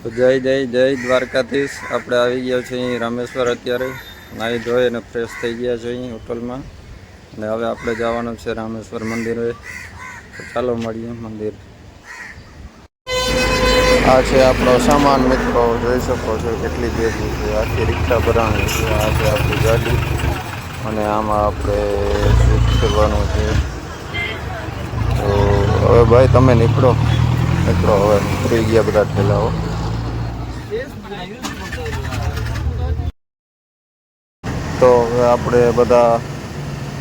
તો જય દ્વારકાધીશ. આપણે આવી ગયા છીએ અહીં રામેશ્વર. અત્યારે નાહી ધોઈ અને ફ્રેશ થઈ ગયા છે અહીં હોટલમાં, અને હવે આપણે જવાનું છે રામેશ્વર મંદિરે. તો ચાલો મળીએ મંદિર. આ છે આપણો સામાન મિત્રો, જોઈ શકો છો કેટલી ભેગું છે. આખી રિક્ષા ભરાણી છે. આ છે આપણી ગાડી, અને આમાં આપણે શૂટ કરવાનું છે. તો હવે ભાઈ તમે નીકળો હવે ફરી ગયા બધા ઠેલાઓ. તો હવે આપણે બધા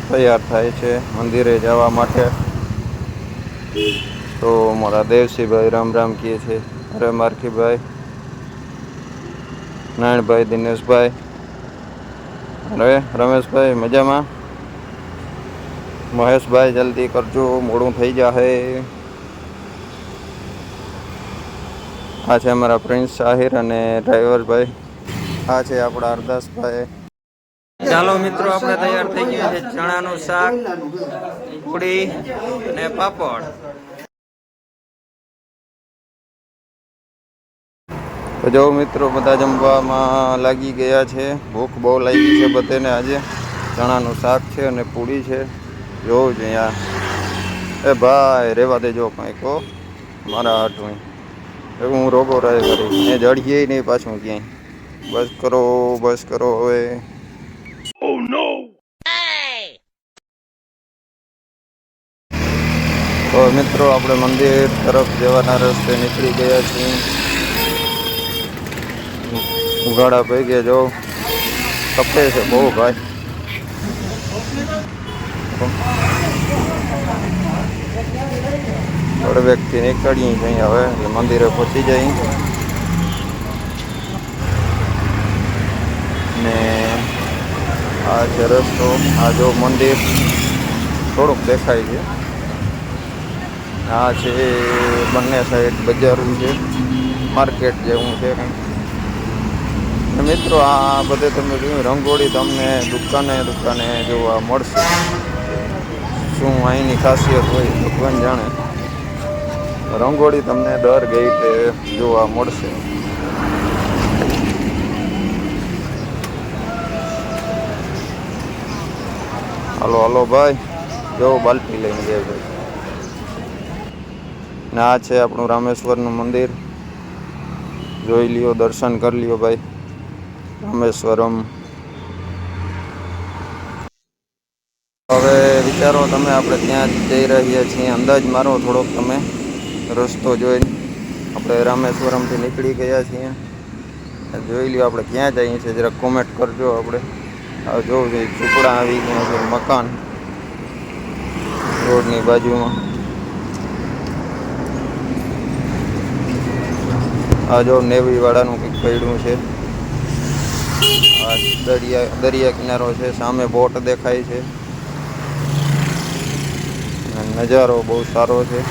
તૈયાર થાય છે મંદિરે જવા માટે. તો મારા દેવસીભાઈ રામ રામ કહે છે. અરે મારખીભાઈ, નારાયણભાઈ, દિનેશભાઈ, અરે રમેશભાઈ મજામાં? મહેશભાઈ જલ્દી કરજો, મોડું થઈ જાહે. આ છે અમારા પ્રિન્સ આહિર અને ડ્રાઈવરભાઈ. આ છે આપણા અરદાસભાઈ. ચાલો મિત્રો, આપણે તૈયાર થઈ ગયા છે. ચણાનું શાક, પૂરી અને પાપડ. તો જો મિત્રો, બધા જમવામાં લાગી ગયા છે. ભૂખ બહુ લાગી છે બધાને આજે. ચણાનું શાક છે અને પૂરી છે. જોવું છે અહીંયા. એ ભાઈ રેવા દેજો કંઈક હો, મારા હાથું હું રોગો રહે કરી એ જડીએ નહીં પાછું ક્યાંય. બસ કરો હવે. Oh no! તો મિત્રો, આપણે મંદિર તરફ જવાના રસ્તે નીકળી ગયા છીએ. ઉઘાડા પૈકે જો તપે છે બહુ ભાઈ. વ્યક્તિ નીકળીએ છીએ હવે, એટલે મંદિરે પહોંચી જઈએ. ને આ છે રસ્તો. આ જો મંદિર થોડુંક દેખાય છે. આ છે બંને સાઈડ બજારું છે, માર્કેટ જેવું છે કંઈક. મિત્રો, આ બધે તમે જોયું રંગોળી તમને દુકાને જોવા મળશે. શું અહીંની ખાસિયત હોય ભગવાન જાણે. રંગોળી તમને દર ગેટે જોવા મળશે. હાલો ભાઈ, જો બાલ્ટી લઈને ગયા ભાઈ. ને આ છે આપણું રામેશ્વરનું મંદિર. જોઈ લ્યો, દર્શન કરી લ્યો ભાઈ. રામેશ્વરમ. હવે વિચારો તમે, આપણે ત્યાં જઈ રહ્યા છીએ. અંદાજ મારો થોડોક તમે રસ્તો જોઈને. આપણે રામેશ્વરમથી નીકળી ગયા છીએ. જોઈ લ્યો આપણે ક્યાં જઈએ છીએ, જરાક કોમેન્ટ કરજો. આપણે જોવું છે ઝૂંપડા આવી ગયા છે, મકાન રોડની બાજુમાં. આ જો નેવી વાળાનું કંઈક પડ્યું છે. આ દરિયા કિનારો છે, સામે બોટ દેખાય છે. નજારો બહુ સારો છે.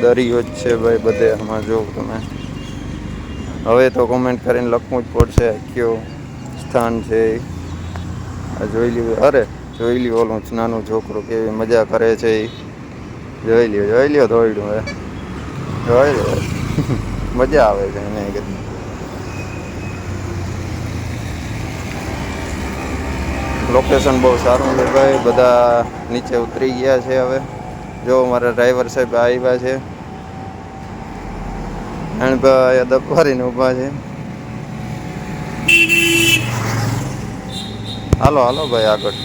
દરિયો જ છે ભાઈ બધે આમાં. જો તમે હવે તો કોમેન્ટ કરીને લખવું જ પડશે કયો સ્થાન છે. આ જોઈ લ્યો ઓલું નાનું છોકરું કેવી મજા કરે છે એ. જોઈ લ્યો દોડ્યું હવે. જોઈ લ્યો મજા આવે છે એને કીધું. લોકેશન બહુ સારું છે ભાઈ. બધા નીચે ઉતરી ગયા છે હવે. જો મારા ડ્રાઈવર સાહેબ આવ્યા છે. નાનભાઈ દફારીને ઊભા છે. હાલો ભાઈ આગળ.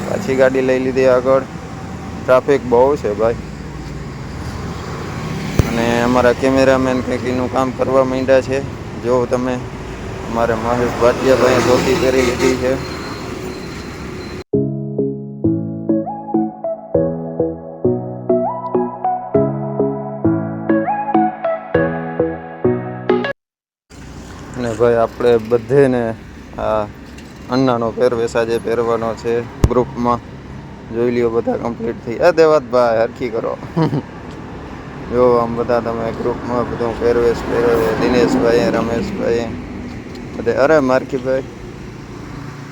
પાછી ગાડી લઈ લીધી આગળ. ટ્રાફિક બહુ છે ભાઈ. અને અમારા કેમેરામેન કંઈક એનું કામ કરવા માંડ્યા છે. જો તમે, અમારે મહેશ ભાટિયાભાઈ ધોતી પહેરી લીધી છે. ને ભાઈ આપણે બધેને આ અન્નાનો પહેરવેશ આજે પહેરવાનો છે ગ્રુપમાં. જોઈ લ્યો બધા કમ્પ્લીટ થઈ. દેવાતભાઈ હરખી કરો. જો આમ બધા તમે ગ્રુપમાં બધું પહેરવેશ પહેરે. દિનેશભાઈ, રમેશભાઈ બધે. અરે મારખીભાઈ,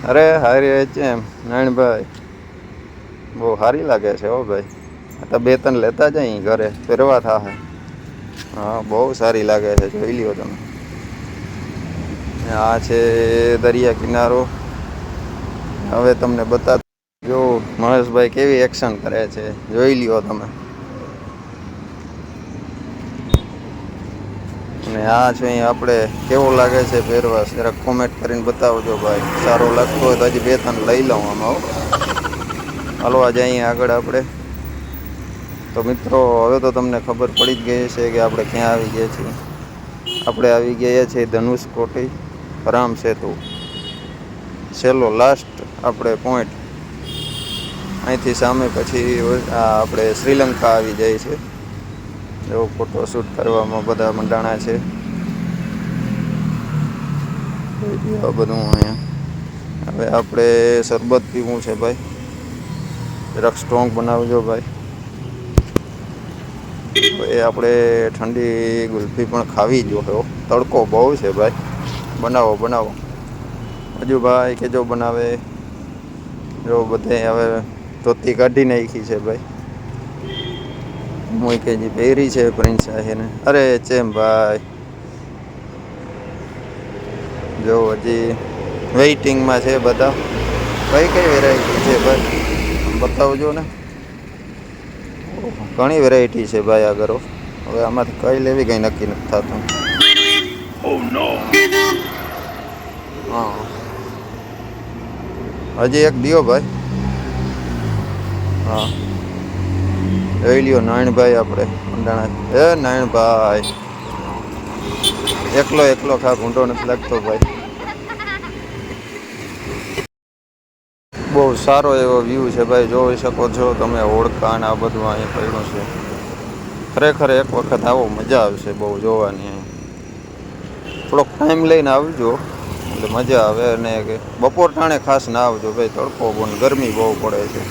અરે હારી છે એમ નારાયણભાઈ. બહુ સારી લાગે છે હો ભાઈ. તો 2-3 લેતા જાય ઘરે પહેરવા થાહે. હા બહુ સારી લાગે છે, જોઈ લ્યો તમે. આ છે દરિયા કિનારો. હવે તમને બતા જો મહેશભાઈ કેવી એક્શન કરે છે, જોઈ લ્યો તમે. અને આ છે અહીં આપણે કેવો લાગે છે પહેરવાશ, જરાક કોમેન્ટ કરીને બતાવજો ભાઈ. સારો લાગતો હોય તો હજી 2-3 લઈ લઉં આમાં. હાલો આજે અહીં આગળ આપણે. તો મિત્રો હવે તો તમને ખબર પડી જ ગઈ છે કે આપણે ક્યાં આવી ગયા છીએ. આપણે આવી ગયા છીએ ધનુષકોટી રામ સેતુ. છેલ્લો લાસ્ટ આપણે પોઈન્ટ. અહીંથી સામે પછી આપણે શ્રીલંકા આવી જાય છે. એવો ફોટોશૂટ કરવામાં બધા મંડાણા છે. બધું અહીંયા હવે આપણે શરબત પીવું છે ભાઈ. જરાક સ્ટ્રોંગ બનાવજો ભાઈ. એ આપણે ઠંડી ગુલ્ફી પણ ખાવી જોઈએ. તડકો બહુ છે ભાઈ. બનાવો બનાવો હજુ ભાઈ કે જો બનાવે. જો બધે હવે ધોતી કાઢી નાખી છે ભાઈ. મોઈ કે જે પહેરી છે પ્રિન્સ આહીને. અરે ચેમ ભાઈ જો હજી વેઇટિંગમાં છે બધા. કઈ કઈ વેરાયટી છે ભાઈ બતાવજો ને. ઘણી વેરાયટી છે ભાઈ આગળ. હવે આમાંથી કઈ લેવી કઈ નક્કી નથી થતું. હા હજી એક દિયો ભાઈ. હા જોઈ લ્યો નાયણભાઈ આપણે મંડાણા. નાયણભાઈ એકલો ખા, ભૂંડો નથી લાગતો ભાઈ. બહુ સારો એવો વ્યૂ છે ભાઈ, જોઈ શકો છો તમે. ઓળખાણ આ બધું અહીંયા પડ્યું છે. ખરેખર એક વખત આવો મજા આવશે બહુ જોવાની. થોડોક ટાઈમ લઈને આવજો એટલે મજા આવે. અને બપોર ટાણે ખાસ ના આવજો ભાઈ, તડકો બહુ ગરમી બહુ પડે છે.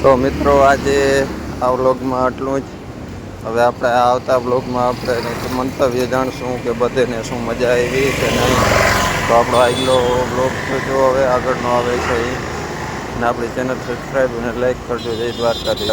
તો મિત્રો આજે આ વ્લોગમાં આટલું જ. હવે આપણે આવતા વ્લોગમાં આપણે મંતવ્ય જાણશું કે બધેને શું મજા આવી કે નહીં. તો આપણો આગલો વ્લોગ જો હવે આગળનો આવે છે એ. અને આપણી ચેનલ સબસ્ક્રાઈબ અને લાઈક કરજો. જય દ્વારકાધીશ.